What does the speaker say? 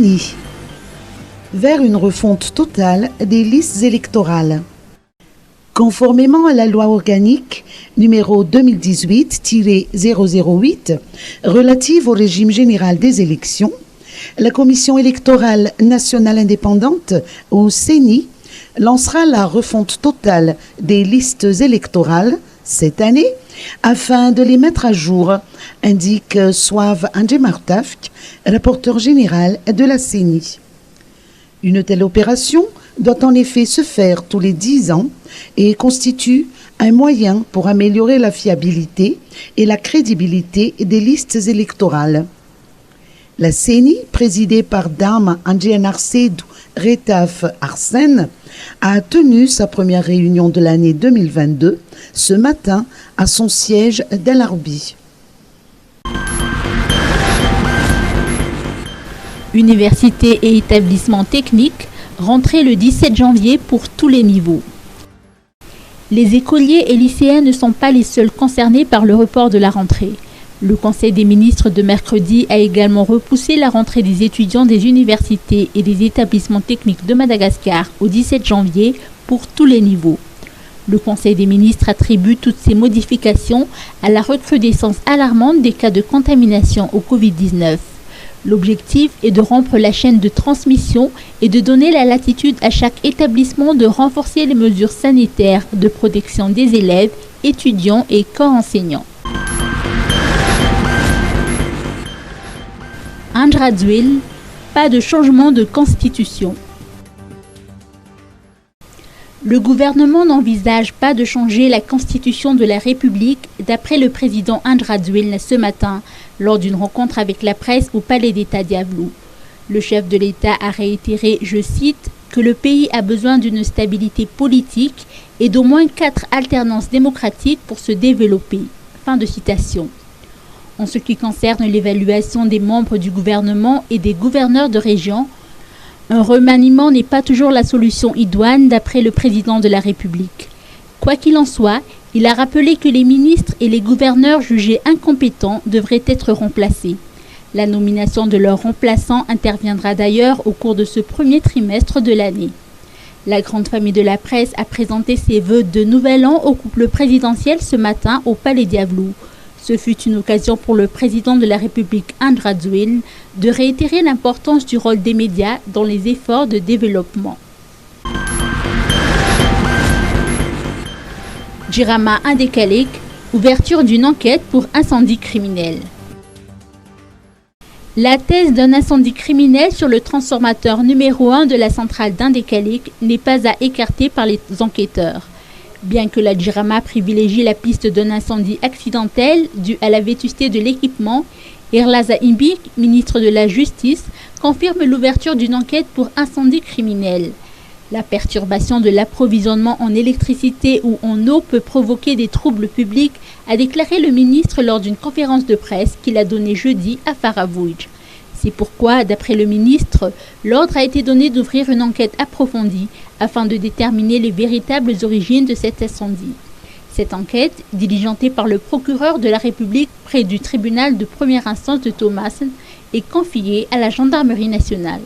CENI, vers une refonte totale des listes électorales. Conformément à la loi organique numéro 2018-008 relative au régime général des élections, la Commission électorale nationale indépendante, ou CENI, lancera la refonte totale des listes électorales cette année afin de les mettre à jour, indique Soave Andjemartafk, rapporteur général de la CENI. Une telle opération doit en effet se faire tous les 10 ans et constitue un moyen pour améliorer la fiabilité et la crédibilité des listes électorales. La CENI, présidée par Dame Andjeanarsedou Retaf Arsène, a tenu sa première réunion de l'année 2022 ce matin à son siège d'El Arbi. Universités et établissements techniques, rentrée le 17 janvier pour tous les niveaux. Les écoliers et lycéens ne sont pas les seuls concernés par le report de la rentrée. Le Conseil des ministres de mercredi a également repoussé la rentrée des étudiants des universités et des établissements techniques de Madagascar au 17 janvier pour tous les niveaux. Le Conseil des ministres attribue toutes ces modifications à la recrudescence alarmante des cas de contamination au Covid-19. L'objectif est de rompre la chaîne de transmission et de donner la latitude à chaque établissement de renforcer les mesures sanitaires de protection des élèves, étudiants et corps enseignants. Andradzwil, pas de changement de constitution. Le gouvernement n'envisage pas de changer la constitution de la République, d'après le président Andradzwil ce matin, lors d'une rencontre avec la presse au Palais d'État d'Iavlou. Le chef de l'État a réitéré, je cite, que le pays a besoin d'une stabilité politique et d'au moins 4 alternances démocratiques pour se développer. Fin de citation. En ce qui concerne l'évaluation des membres du gouvernement et des gouverneurs de région, un remaniement n'est pas toujours la solution idoine d'après le président de la République. Quoi qu'il en soit, il a rappelé que les ministres et les gouverneurs jugés incompétents devraient être remplacés. La nomination de leurs remplaçants interviendra d'ailleurs au cours de ce premier trimestre de l'année. La grande famille de la presse a présenté ses vœux de nouvel an au couple présidentiel ce matin au Palais d'Iavlou. Ce fut une occasion pour le président de la République Andradzwil de réitérer l'importance du rôle des médias dans les efforts de développement. Jirama Indekalik, ouverture d'une enquête pour incendie criminel. La thèse d'un incendie criminel sur le transformateur numéro 1 de la centrale d'Indekalik n'est pas à écarter par les enquêteurs. Bien que la Jirama privilégie la piste d'un incendie accidentel dû à la vétusté de l'équipement, Erlaza Imbik, ministre de la Justice, confirme l'ouverture d'une enquête pour incendie criminel. La perturbation de l'approvisionnement en électricité ou en eau peut provoquer des troubles publics, a déclaré le ministre lors d'une conférence de presse qu'il a donnée jeudi à Faravouj. C'est pourquoi, d'après le ministre, l'ordre a été donné d'ouvrir une enquête approfondie afin de déterminer les véritables origines de cet incendie. Cette enquête, diligentée par le procureur de la République près du tribunal de première instance de Thomas, est confiée à la gendarmerie nationale.